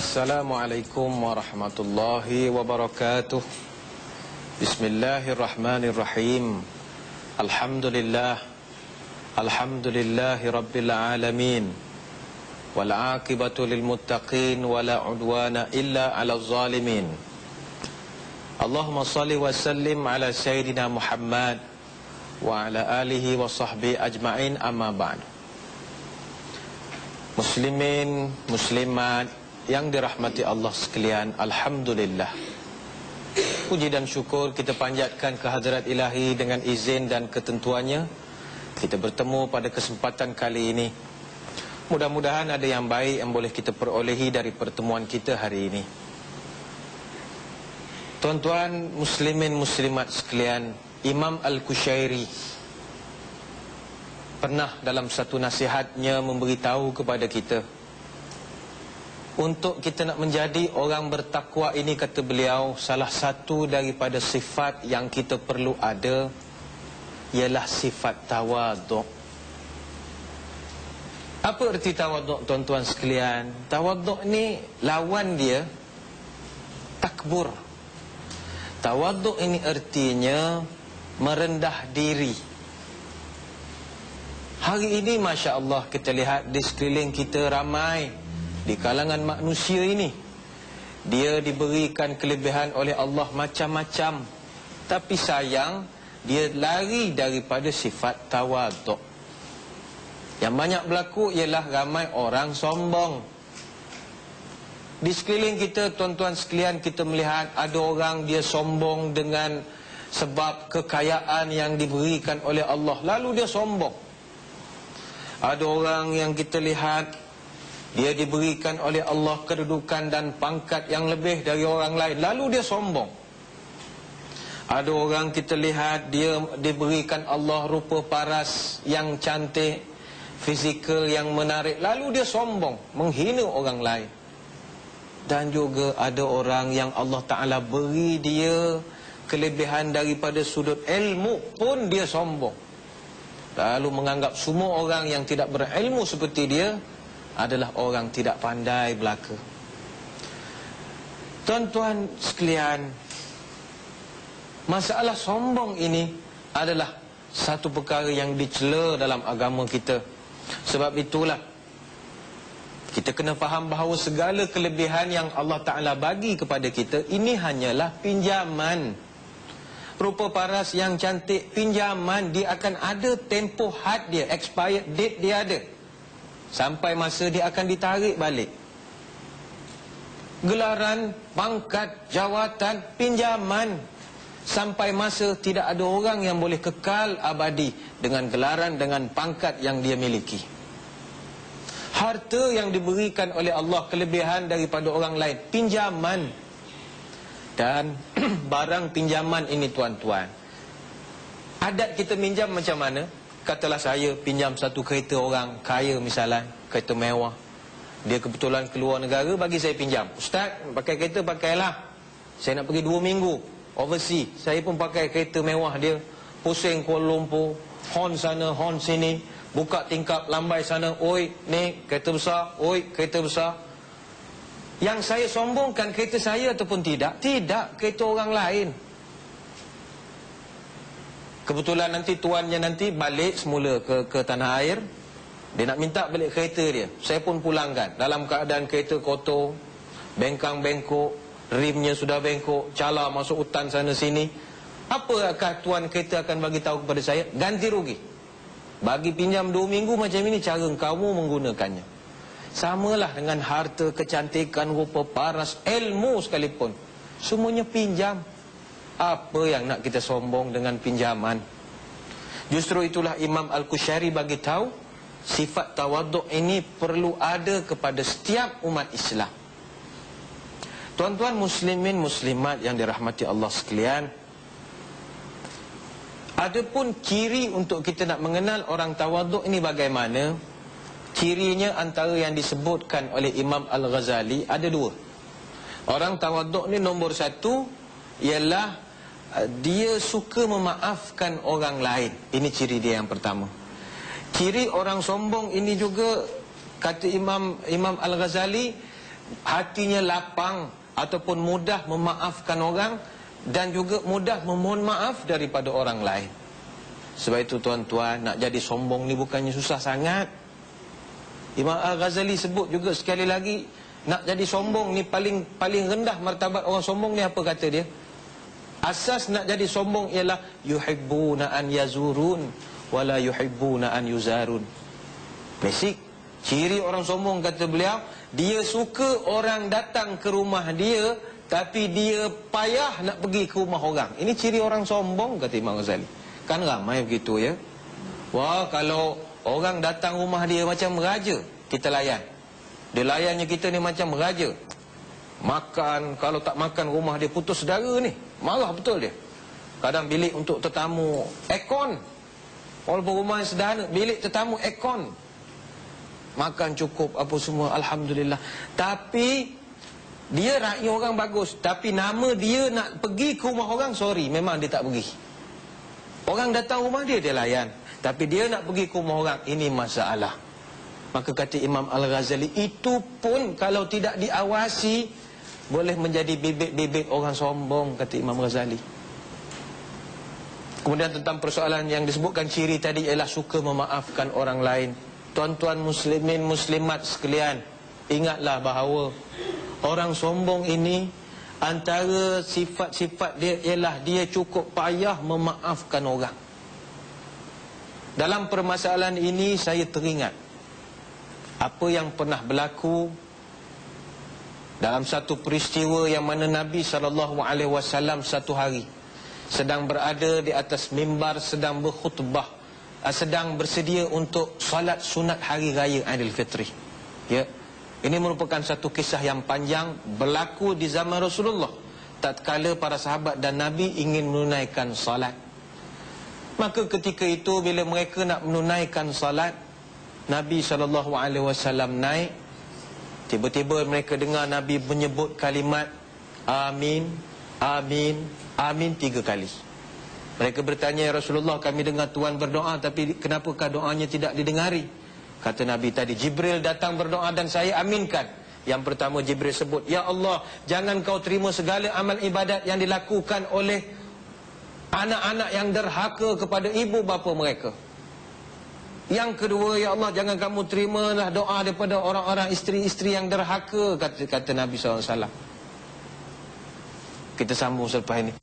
Assalamualaikum warahmatullahi wabarakatuh. Bismillahirrahmanirrahim. Alhamdulillah. Alhamdulillahi rabbil alamin. Wal aqibatu lil muttaqin wala udwana illa 'alal zalimin. Allahumma salli wa sallim ala sayyidina Muhammad wa ala alihi wa sahbihi ajma'in, amma ba'd. Muslimin, muslimat yang dirahmati Allah sekalian, alhamdulillah. Puji dan syukur kita panjatkan kehadrat ilahi dengan izin dan ketentuannya. Kita bertemu pada kesempatan kali ini. Mudah-mudahan ada yang baik yang boleh kita perolehi dari pertemuan kita hari ini. Tuan-tuan muslimin muslimat sekalian, Imam Al-Qushairi pernah dalam satu nasihatnya memberitahu kepada kita, untuk kita nak menjadi orang bertakwa ini, kata beliau, salah satu daripada sifat yang kita perlu ada ialah sifat tawaduk. Apa erti tawaduk, tuan-tuan sekalian? Tawaduk ni lawan dia takbur. Tawaduk ini artinya merendah diri. Hari ini Masya Allah kita lihat di sekeliling kita ramai di kalangan manusia ini, dia diberikan kelebihan oleh Allah macam-macam, tapi sayang dia lari daripada sifat tawaduk. Yang banyak berlaku ialah ramai orang sombong. Di sekeliling kita, tuan-tuan sekalian, kita melihat ada orang dia sombong dengan sebab kekayaan yang diberikan oleh Allah, lalu dia sombong. Ada orang yang kita lihat dia diberikan oleh Allah kedudukan dan pangkat yang lebih dari orang lain, lalu dia sombong. Ada orang kita lihat dia diberikan Allah rupa paras yang cantik, fizikal yang menarik, lalu dia sombong, menghina orang lain. Dan juga ada orang yang Allah Ta'ala beri dia kelebihan daripada sudut ilmu pun dia sombong, lalu menganggap semua orang yang tidak berilmu seperti dia adalah orang tidak pandai belaka. Tuan-tuan sekalian, masalah sombong ini adalah satu perkara yang dicela dalam agama kita. Sebab itulah kita kena faham bahawa segala kelebihan yang Allah Ta'ala bagi kepada kita ini hanyalah pinjaman. Rupa paras yang cantik, pinjaman, dia akan ada tempoh had dia, expired date dia ada. Sampai masa dia akan ditarik balik. Gelaran, pangkat, jawatan, pinjaman. Sampai masa tidak ada orang yang boleh kekal abadi dengan gelaran, dengan pangkat yang dia miliki. Harta yang diberikan oleh Allah, kelebihan daripada orang lain, pinjaman. Dan barang pinjaman ini, tuan-tuan, adat kita minjam macam mana? Katalah saya pinjam satu kereta orang kaya misalnya, kereta mewah. Dia kebetulan keluar negara, bagi saya pinjam. Ustaz, pakai kereta pakailah. Saya nak pergi 2 minggu overseas, saya pun pakai kereta mewah dia. Pusing Kuala Lumpur, horn sana, horn sini, buka tingkap lambai sana, oi, ni kereta besar, oi, kereta besar. Yang saya sombongkan kereta saya ataupun tidak? Tidak, kereta orang lain. Kebetulan nanti tuannya nanti balik semula ke tanah air, dia nak minta balik kereta dia, saya pun pulangkan dalam keadaan kereta kotor, bengkang-bengkok, rimnya sudah bengkok, cala masuk hutan sana sini. Apakah tuan kereta akan bagi tahu kepada saya? Ganti rugi. Bagi pinjam 2 minggu macam ini cara kamu menggunakannya. Samalah dengan harta, kecantikan, rupa paras, ilmu sekalipun, semuanya pinjam. Apa yang nak kita sombong dengan pinjaman? Justru itulah Imam Al-Qushairi bagi tahu sifat tawaduk ini perlu ada kepada setiap umat Islam. Tuan-tuan muslimin muslimat yang dirahmati Allah sekalian, adapun ciri untuk kita nak mengenal orang tawaduk ini bagaimana? Cirinya antara yang disebutkan oleh Imam Al-Ghazali ada 2. Orang tawaduk ni nombor 1 ialah dia suka memaafkan orang lain. Ini ciri dia yang pertama. Ciri orang sombong ini juga, kata Imam Al-Ghazali, hatinya lapang ataupun mudah memaafkan orang dan juga mudah memohon maaf daripada orang lain. Sebab itu tuan-tuan, nak jadi sombong ni bukannya susah sangat. Imam Al-Ghazali sebut juga sekali lagi, nak jadi sombong ni paling rendah martabat orang sombong ni apa kata dia? Asas nak jadi sombong ialah yuhibbuna an yazurun wala yuhibbuna an yuzarun. Basic ciri orang sombong kata beliau, dia suka orang datang ke rumah dia tapi dia payah nak pergi ke rumah orang. Ini ciri orang sombong kata Imam Ghazali. Kan ramai begitu ya. Wah, kalau orang datang rumah dia macam raja, kita layan. Dia layannya kita ni macam raja. Makan, kalau tak makan rumah dia putus saudara ni. Marah betul dia. Kadang bilik untuk tetamu aircon. Walaupun rumah yang sederhana, bilik tetamu aircon. Makan cukup apa semua, alhamdulillah. Tapi dia rakyat orang bagus, tapi nama dia nak pergi ke rumah orang, sorry, memang dia tak pergi. Orang datang rumah dia, dia layan. Tapi dia nak pergi ke rumah orang, ini masalah. Maka kata Imam Al-Ghazali, itu pun kalau tidak diawasi boleh menjadi bibit-bibit orang sombong, kata Imam Ghazali. Kemudian tentang persoalan yang disebutkan ciri tadi ialah suka memaafkan orang lain. Tuan-tuan muslimin muslimat sekalian, ingatlah bahawa orang sombong ini antara sifat-sifat dia ialah dia cukup payah memaafkan orang. Dalam permasalahan ini saya teringat apa yang pernah berlaku dalam satu peristiwa yang mana Nabi SAW satu hari sedang berada di atas mimbar, sedang berkhutbah, sedang bersedia untuk salat sunat hari raya Aidilfitri. Ya, ini merupakan satu kisah yang panjang berlaku di zaman Rasulullah tatkala para sahabat dan Nabi ingin menunaikan salat. Maka ketika itu bila mereka nak menunaikan salat, Nabi SAW naik. Tiba-tiba mereka dengar Nabi menyebut kalimat Amin, Amin, Amin 3 kali. Mereka bertanya, ya Rasulullah, kami dengar Tuhan berdoa, tapi kenapakah doanya tidak didengari? Kata Nabi tadi, Jibril datang berdoa dan saya aminkan. Yang pertama Jibril sebut, ya Allah, jangan kau terima segala amal ibadat yang dilakukan oleh anak-anak yang derhaka kepada ibu bapa mereka. Yang kedua, ya Allah, jangan kamu terimalah doa daripada orang-orang isteri-isteri yang derhaka, kata Nabi SAW. Kita sambung selepas ini.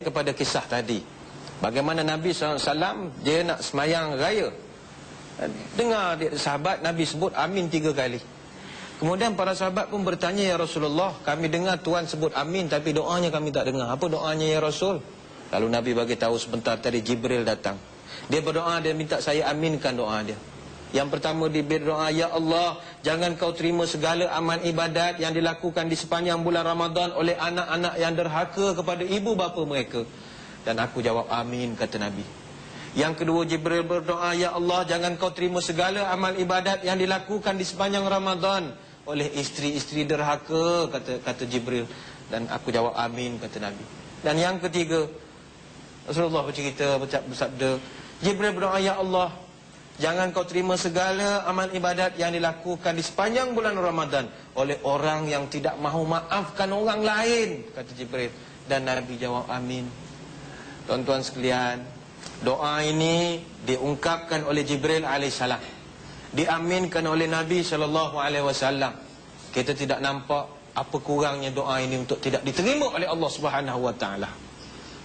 Kepada kisah tadi, bagaimana Nabi SAW dia nak semayang raya, dengar sahabat Nabi sebut amin 3 kali. Kemudian para sahabat pun bertanya, ya Rasulullah, kami dengar Tuhan sebut amin tapi doanya kami tak dengar. Apa doanya ya Rasul? Lalu Nabi bagi tahu sebentar tadi Jibril datang. Dia berdoa, dia minta saya aminkan doa dia. Yang pertama dia berdoa, ya Allah, jangan kau terima segala amal ibadat yang dilakukan di sepanjang bulan Ramadan oleh anak-anak yang derhaka kepada ibu bapa mereka. Dan aku jawab amin, kata Nabi. Yang kedua Jibril berdoa, ya Allah, jangan kau terima segala amal ibadat yang dilakukan di sepanjang Ramadan oleh isteri-isteri derhaka, kata Jibril. Dan aku jawab amin, kata Nabi. Dan yang ketiga Rasulullah bercerita, bersabda, Jibril berdoa, ya Allah, jangan kau terima segala amal ibadat yang dilakukan di sepanjang bulan Ramadan oleh orang yang tidak mahu maafkan orang lain, kata Jibril. Dan Nabi jawab amin. Tuan-tuan sekalian, doa ini diungkapkan oleh Jibril alaihissalam, diaminkan oleh Nabi SAW. Kita tidak nampak apa kurangnya doa ini untuk tidak diterima oleh Allah SWT.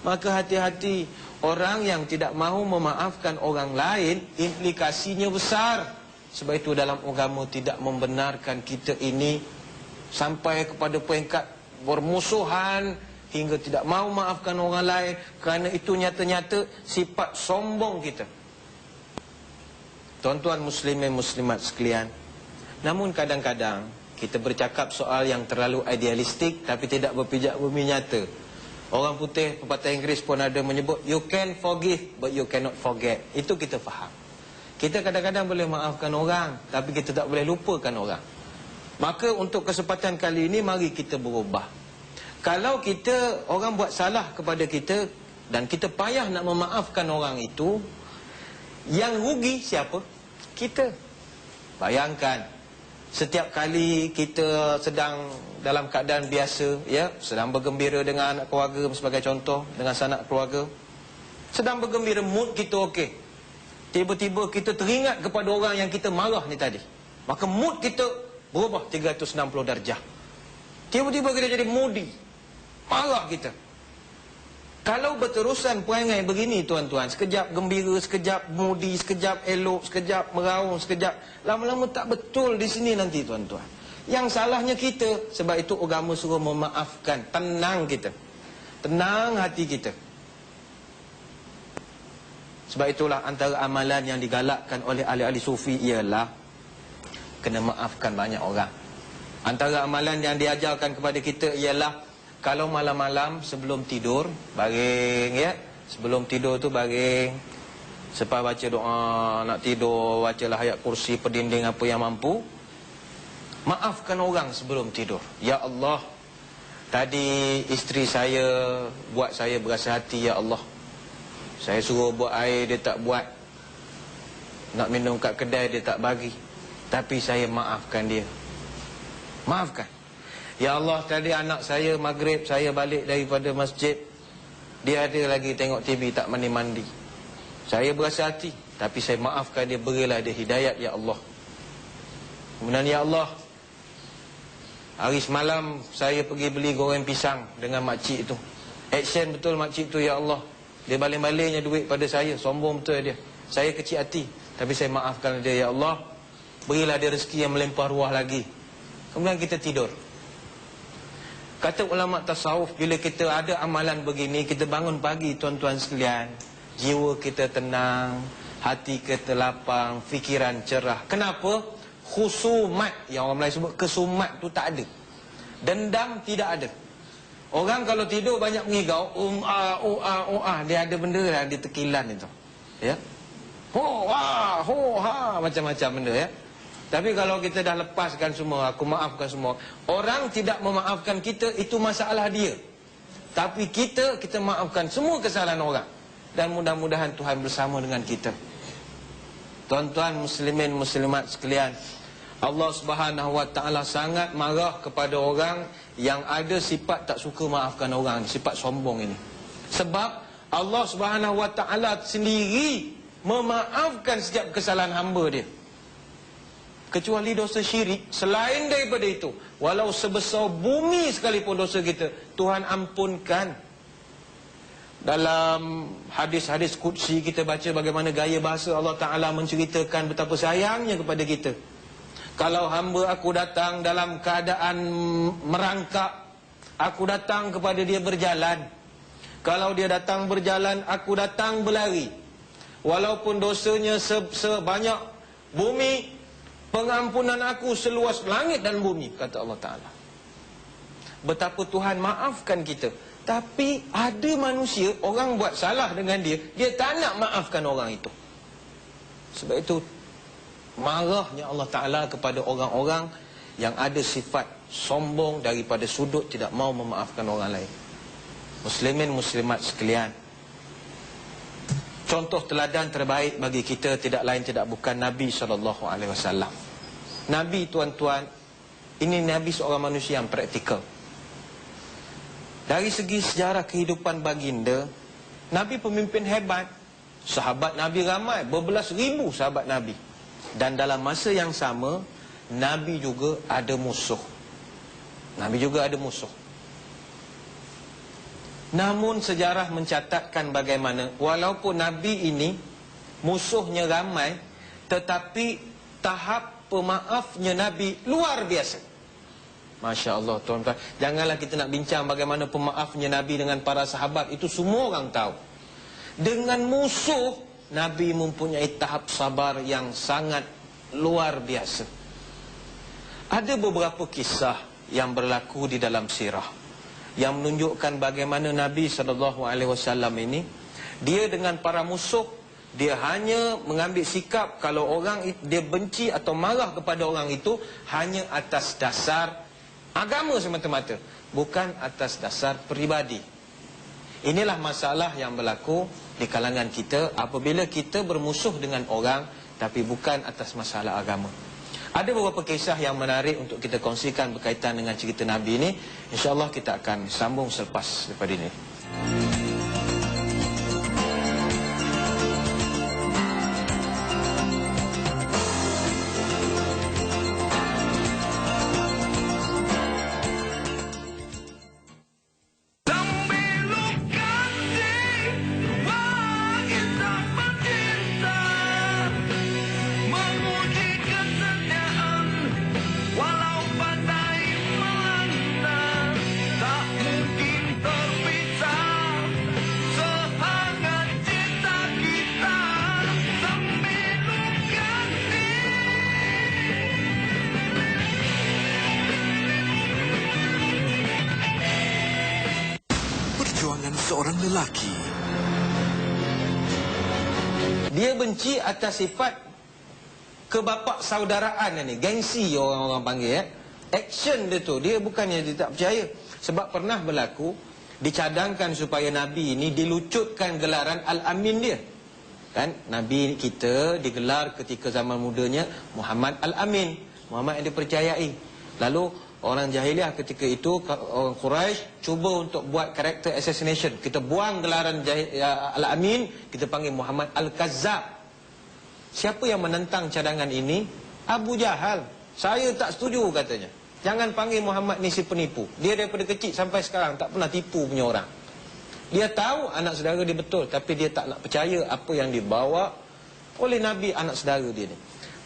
Maka hati-hati, orang yang tidak mahu memaafkan orang lain implikasinya besar. Sebab itu dalam agama tidak membenarkan kita ini sampai kepada peringkat bermusuhan hingga tidak mahu maafkan orang lain, kerana itu nyata-nyata sifat sombong kita. Tuan-tuan muslimin muslimat sekalian, namun kadang-kadang kita bercakap soal yang terlalu idealistik tapi tidak berpijak bumi nyata. Orang putih, pepatah Inggeris pun ada menyebut, you can forgive but you cannot forget. Itu kita faham. Kita kadang-kadang boleh maafkan orang, tapi kita tak boleh lupakan orang. Maka untuk kesempatan kali ini, mari kita berubah. Kalau kita, orang buat salah kepada kita, dan kita payah nak memaafkan orang itu, yang rugi siapa? Kita. Bayangkan, setiap kali kita sedang dalam keadaan biasa, ya, sedang bergembira dengan anak keluarga sebagai contoh, dengan sanak keluarga, sedang bergembira, mood kita okey. Tiba-tiba kita teringat kepada orang yang kita marah ni tadi, maka mood kita berubah 360 darjah. Tiba-tiba kita jadi moody, marah kita. Kalau berterusan perangai begini tuan-tuan, sekejap gembira, sekejap moody, sekejap elok, sekejap meraung, sekejap, lama-lama tak betul di sini nanti tuan-tuan. Yang salahnya kita. Sebab itu agama suruh memaafkan. Tenang kita, tenang hati kita. Sebab itulah antara amalan yang digalakkan oleh ahli-ahli sufi ialah kena maafkan banyak orang. Antara amalan yang diajarkan kepada kita ialah kalau malam-malam sebelum tidur, baring, ya, sebelum tidur tu baring, selepas baca doa nak tidur, bacalah ayat kursi, perdinding apa yang mampu, maafkan orang sebelum tidur. Ya Allah, tadi isteri saya buat saya berasa hati, ya Allah. Saya suruh buat air, dia tak buat. Nak minum kat kedai, dia tak bagi. Tapi saya maafkan dia. Maafkan. Ya Allah, tadi anak saya maghrib, saya balik daripada masjid, dia ada lagi tengok TV, tak mandi-mandi. Saya berasa hati, tapi saya maafkan dia, berilah dia hidayat, ya Allah. Kemudian, ya Allah, hari semalam saya pergi beli goreng pisang dengan makcik tu. Action betul makcik tu, ya Allah. Dia baling-balingnya duit pada saya, sombong betul dia. Saya kecil hati, tapi saya maafkan dia, ya Allah. Berilah dia rezeki yang melimpah ruah lagi. Kemudian kita tidur. Kata ulama tasawuf, bila kita ada amalan begini, kita bangun pagi tuan-tuan sekalian, jiwa kita tenang, hati kita lapang, fikiran cerah. Kenapa? Khusumat, yang orang Melayu sebut kesumat tu tak ada. Dendam tidak ada. Orang kalau tidur banyak mengigau, dia ada benda lah, dia tekilan itu, ya. Ho ha, macam-macam benda, ya. Tapi kalau kita dah lepaskan semua, aku maafkan semua, orang tidak memaafkan kita, itu masalah dia. Tapi kita maafkan semua kesalahan orang. Dan mudah-mudahan Tuhan bersama dengan kita. Tuan-tuan muslimin muslimat sekalian, Allah Subhanahu wa taala sangat marah kepada orang yang ada sifat tak suka maafkan orang, sifat sombong ini. Sebab Allah Subhanahu wa taala sendiri memaafkan setiap kesalahan hamba dia. Kecuali dosa syirik. Selain daripada itu, walau sebesar bumi sekalipun dosa kita, Tuhan ampunkan. Dalam hadis-hadis qudsi kita baca bagaimana gaya bahasa Allah Ta'ala menceritakan betapa sayangnya kepada kita. Kalau hamba aku datang dalam keadaan merangkak, aku datang kepada dia berjalan. Kalau dia datang berjalan, aku datang berlari. Walaupun dosanya sebanyak bumi, pengampunan aku seluas langit dan bumi, kata Allah Ta'ala. Betapa Tuhan maafkan kita. Tapi ada manusia, orang buat salah dengan dia, dia tak nak maafkan orang itu. Sebab itu marahnya Allah Ta'ala kepada orang-orang yang ada sifat sombong daripada sudut tidak mau memaafkan orang lain. Muslimin muslimat sekalian, contoh teladan terbaik bagi kita tidak lain tidak bukan Nabi SAW. Nabi tuan-tuan, ini Nabi seorang manusia yang praktikal. Dari segi sejarah kehidupan baginda, Nabi pemimpin hebat. Sahabat Nabi ramai, berbelas ribu sahabat Nabi. Dan dalam masa yang sama, Nabi juga ada musuh. Nabi juga ada musuh. Namun sejarah mencatatkan bagaimana walaupun Nabi ini musuhnya ramai, tetapi tahap pemaafnya Nabi luar biasa. Masya Allah tuan-tuan, janganlah kita nak bincang bagaimana pemaafnya Nabi dengan para sahabat, itu semua orang tahu. Dengan musuh, Nabi mempunyai tahap sabar yang sangat luar biasa. Ada beberapa kisah yang berlaku di dalam sirah yang menunjukkan bagaimana Nabi SAW ini, dia dengan para musuh Dia hanya mengambil sikap kalau orang dia benci atau marah kepada orang itu hanya atas dasar agama semata-mata, bukan atas dasar peribadi. Inilah masalah yang berlaku di kalangan kita apabila kita bermusuh dengan orang tapi bukan atas masalah agama. Ada beberapa kisah yang menarik untuk kita kongsikan berkaitan dengan cerita Nabi ini. InsyaAllah kita akan sambung selepas daripada ini. Seorang lelaki. Dia benci atas sifat kebapak saudaraan ni, gengsi orang-orang panggil ya. Action dia tu, dia bukannya dia tak percaya. Sebab pernah berlaku dicadangkan supaya Nabi ini dilucutkan gelaran Al-Amin dia. Kan Nabi kita digelar ketika zaman mudanya Muhammad Al-Amin, Muhammad yang dipercayai. Lalu orang jahiliah ketika itu, orang Quraisy cuba untuk buat karakter assassination. Kita buang gelaran Al-Amin, kita panggil Muhammad Al-Kazzab. Siapa yang menentang cadangan ini? Abu Jahal. Saya tak setuju katanya. Jangan panggil Muhammad ni si penipu. Dia daripada kecil sampai sekarang tak pernah tipu punya orang. Dia tahu anak saudara dia betul, tapi dia tak nak percaya apa yang dibawa oleh Nabi anak saudara dia ni.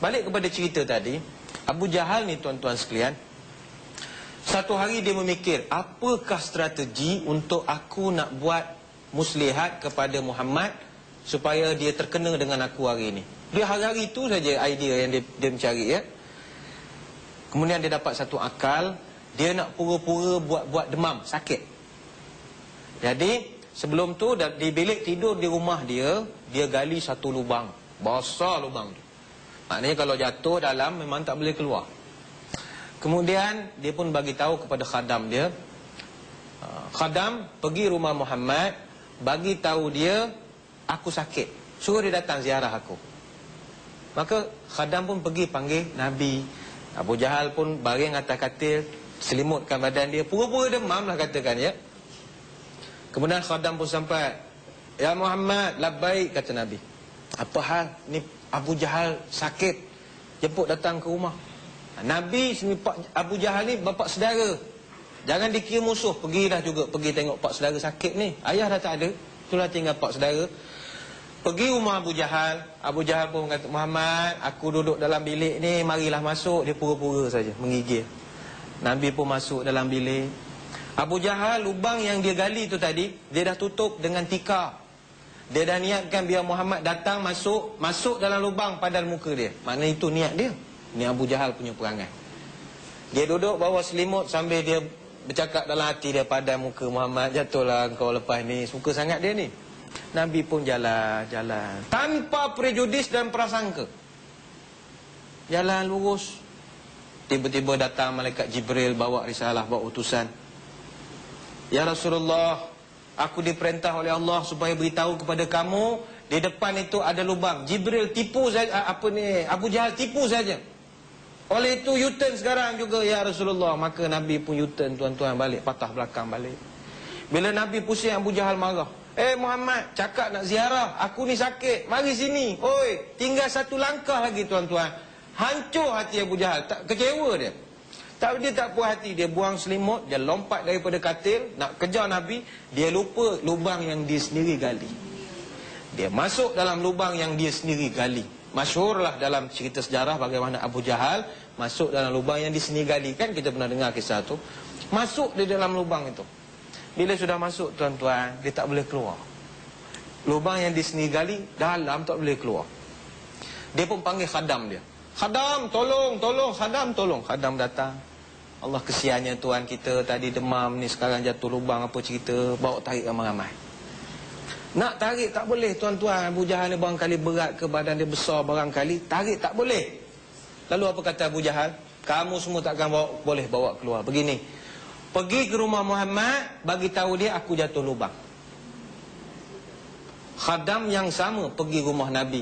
Balik kepada cerita tadi, Abu Jahal ni tuan-tuan sekalian, satu hari dia memikir, apakah strategi untuk aku nak buat muslihat kepada Muhammad supaya dia terkena dengan aku hari ini. Dia hari-hari itu saja idea yang dia mencari ya. Kemudian dia dapat satu akal, dia nak pura-pura buat demam, sakit. Jadi sebelum tu di bilik tidur di rumah dia gali satu lubang, besar lubang tu. Maknanya kalau jatuh dalam memang tak boleh keluar. Kemudian dia pun bagi tahu kepada khadam dia. Khadam pergi rumah Muhammad, bagi tahu dia aku sakit. Suruh dia datang ziarah aku. Maka khadam pun pergi panggil Nabi. Abu Jahal pun baring atas katil, selimutkan badan dia, pura-pura demam lah katakan ya. Kemudian khadam pun sampai, ya Muhammad, labbaik kata Nabi. Apa hal? Ni Abu Jahal sakit, jemput datang ke rumah. Nabi sini Abu Jahal ni bapak saudara. Jangan dikira musuh. Pergilah juga, pergi tengok pak saudara sakit ni. Ayah dah tak ada, itulah tinggal pak saudara. Pergi rumah Abu Jahal. Abu Jahal pun kata, Muhammad, aku duduk dalam bilik ni, marilah masuk. Dia pura-pura saja, menggigil. Nabi pun masuk dalam bilik. Abu Jahal, lubang yang dia gali tu tadi, dia dah tutup dengan tikar. Dia dah niatkan biar Muhammad datang masuk dalam lubang padan muka dia. Maknanya itu niat dia. Ini Abu Jahal punya perangai. Dia duduk bawah selimut sambil dia bercakap dalam hati dia, pada muka Muhammad, jatuhlah engkau lepas ni, suka sangat dia ni. Nabi pun jalan tanpa prejudis dan prasangka. Jalan lurus. Tiba-tiba datang malaikat Jibril bawa risalah, bawa utusan. Ya Rasulullah, aku diperintah oleh Allah supaya beritahu kepada kamu, di depan itu ada lubang. Jibril tipu saja, Abu Jahal tipu saja. Oleh itu U-turn sekarang juga ya Rasulullah. Maka Nabi pun U-turn tuan-tuan balik, patah belakang balik. Bila Nabi pusing, Abu Jahal marah. Muhammad, cakap nak ziarah, aku ni sakit, mari sini. Oi, tinggal satu langkah lagi tuan-tuan. Hancur hati Abu Jahal, tak kecewa dia. Dia tak puas hati, dia buang selimut, dia lompat daripada katil nak kejar Nabi. Dia lupa lubang yang dia sendiri gali. Dia masuk dalam lubang yang dia sendiri gali. Masyhurlah dalam cerita sejarah bagaimana Abu Jahal masuk dalam lubang yang dia sendiri gali. Kan kita pernah dengar kisah tu. Masuk di dalam lubang itu. Bila sudah masuk tuan-tuan, dia tak boleh keluar. Lubang yang dia sendiri gali, dalam tak boleh keluar. Dia pun panggil khadam dia. Khadam, tolong, khadam, tolong. Khadam datang. Allah kesiannya tuan kita tadi demam ni, sekarang jatuh lubang, apa cerita, bawa tarik ramai-ramai. Nak tarik tak boleh tuan-tuan. Abu Jahal ni barangkali berat ke, badan dia besar barangkali, tarik tak boleh. Lalu apa kata Abu Jahal? Kamu semua takkan boleh bawa keluar. Begini, pergi ke rumah Muhammad, bagi tahu dia aku jatuh lubang. Khadam yang sama pergi rumah Nabi.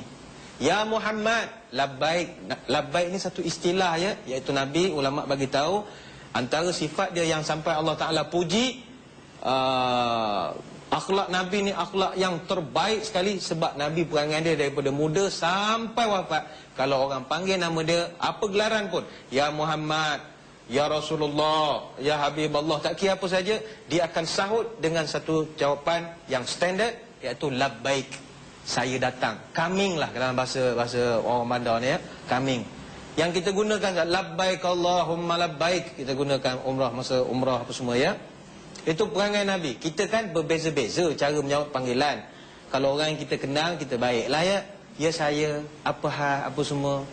Ya Muhammad, labbaik. Labbaik ni satu istilah ya, iaitu Nabi, ulama bagi tahu antara sifat dia yang sampai Allah Taala puji, akhlak Nabi ni akhlak yang terbaik sekali, sebab Nabi perangai dia daripada muda sampai wafat. Kalau orang panggil nama dia apa gelaran pun, ya Muhammad, ya Rasulullah, ya Habib Allah, tak kira apa saja, dia akan sahut dengan satu jawapan yang standard, iaitu labbaik, saya datang. Coming lah dalam bahasa orang bandar ni ya, coming. Yang kita gunakan labbaik Allahumma labbaik, kita gunakan umrah, masa umrah apa semua ya. Itu perangai Nabi. Kita kan berbeza-beza cara menjawab panggilan. Kalau orang yang kita kenal, kita baiklah ya. Ya saya, apa hal, apa semua.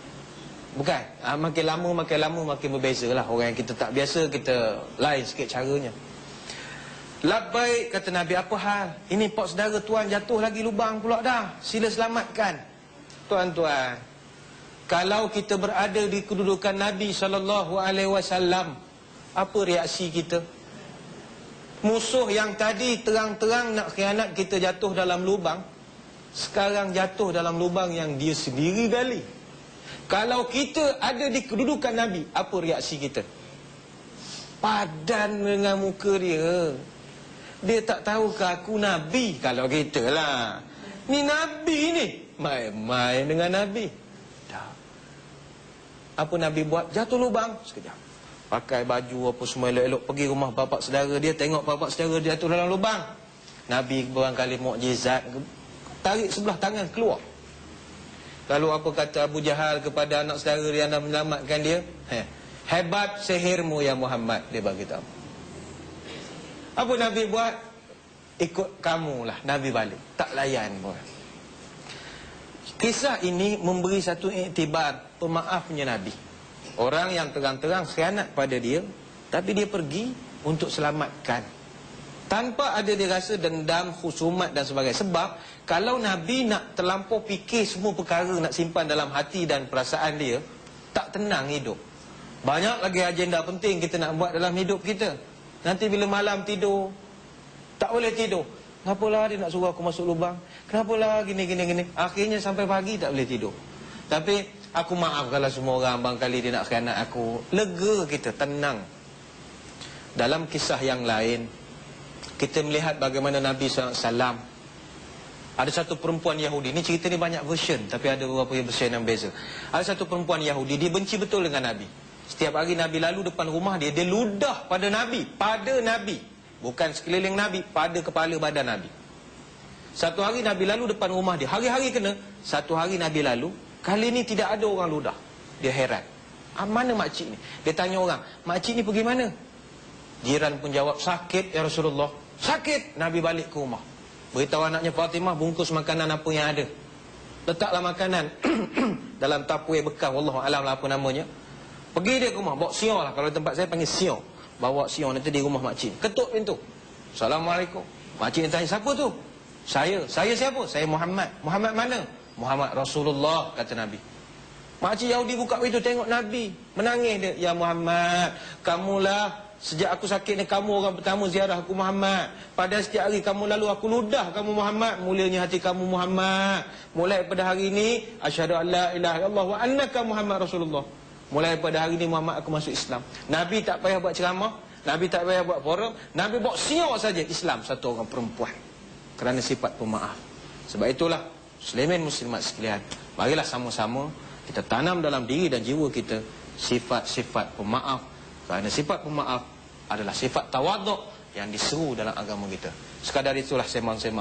Bukan? Makin lama makin berbezalah. Orang yang kita tak biasa, kita lain sikit caranya. Labbaik, kata Nabi, apa hal? Ini pak saudara tuan jatuh lagi lubang pula dah. Sila selamatkan. Tuan-tuan, kalau kita berada di kedudukan Nabi SAW, apa reaksi kita? Musuh yang tadi terang-terang nak khianat kita jatuh dalam lubang, sekarang jatuh dalam lubang yang dia sendiri gali. Kalau kita ada di kedudukan Nabi, apa reaksi kita? Padan dengan muka dia. Dia tak tahu ke aku Nabi? Kalau kita lah, ni Nabi ni, main-main dengan Nabi. Tak. Apa Nabi buat? Jatuh lubang sekejap, pakai baju apa semua elok-elok, pergi rumah bapak saudara dia, tengok bapak saudara dia jatuh dalam lubang. Nabi barangkali mukjizat, tarik sebelah tangan keluar. Lalu apa kata Abu Jahal kepada anak saudara dia yang menyelamatkan dia? Hebat sihirmu ya Muhammad, dia bagi tahu. Apa Nabi buat? Ikut kamulah. Nabi balik, tak layan pun. Kisah ini memberi satu iktibar pemaafnya Nabi. Orang yang terang-terang khianat pada dia, tapi dia pergi untuk selamatkan, tanpa ada dia rasa dendam, khusumat dan sebagainya. Sebab kalau Nabi nak terlampau fikir semua perkara, nak simpan dalam hati dan perasaan dia, tak tenang hidup. Banyak lagi agenda penting kita nak buat dalam hidup kita. Nanti bila malam tidur, tak boleh tidur. Kenapalah dia nak suruh aku masuk lubang? Kenapalah gini. Akhirnya sampai pagi tak boleh tidur. Tapi aku maaf kalau semua orang barangkali dia nak khianat aku. Lega kita, tenang. Dalam kisah yang lain, kita melihat bagaimana Nabi SAW, ada satu perempuan Yahudi. Ni cerita ni banyak version, tapi ada beberapa version yang beza. Ada satu perempuan Yahudi, dia benci betul dengan Nabi. Setiap hari Nabi lalu depan rumah dia, dia ludah pada Nabi. Pada Nabi, bukan sekeliling Nabi, pada kepala badan Nabi. Satu hari Nabi lalu depan rumah dia, hari-hari kena. Satu hari Nabi lalu, kali ni tidak ada orang ludah. Dia heran, mana makcik ni? Dia tanya orang, makcik ni pergi mana? Jiran pun jawab, sakit ya Rasulullah. Sakit. Nabi balik ke rumah, beritahu anaknya Fatimah, bungkus makanan apa yang ada. Letaklah makanan dalam tapuai bekas, wallahualam lah apa namanya. Pergi dia ke rumah, bawa sior lah. Kalau tempat saya panggil sior. Bawa sior nanti di rumah makcik, ketuk pintu. Assalamualaikum. Makcik ni tanya, siapa tu? Saya siapa? Saya Muhammad. Muhammad mana? Muhammad Rasulullah, kata Nabi. Makcik Yahudi buka pintu, tengok Nabi, menangis dia. Ya Muhammad, kamulah, sejak aku sakit ni kamu orang pertama ziarah aku Muhammad. Pada setiap hari kamu lalu aku ludah kamu Muhammad. Mulianya hati kamu Muhammad. Mulai pada hari ini, asyhadu an la ilaha illallah wa annaka Muhammad Rasulullah. Mulai pada hari ini Muhammad aku masuk Islam. Nabi tak payah buat ceramah, Nabi tak payah buat forum, Nabi bawa siar saja Islam satu orang perempuan. Kerana sifat pemaaf. Sebab itulah Muslimin muslimat sekalian, marilah sama-sama kita tanam dalam diri dan jiwa kita sifat-sifat pemaaf. Kerana sifat pemaaf adalah sifat tawaduk yang diseru dalam agama kita. Sekadar itulah sembang-sembang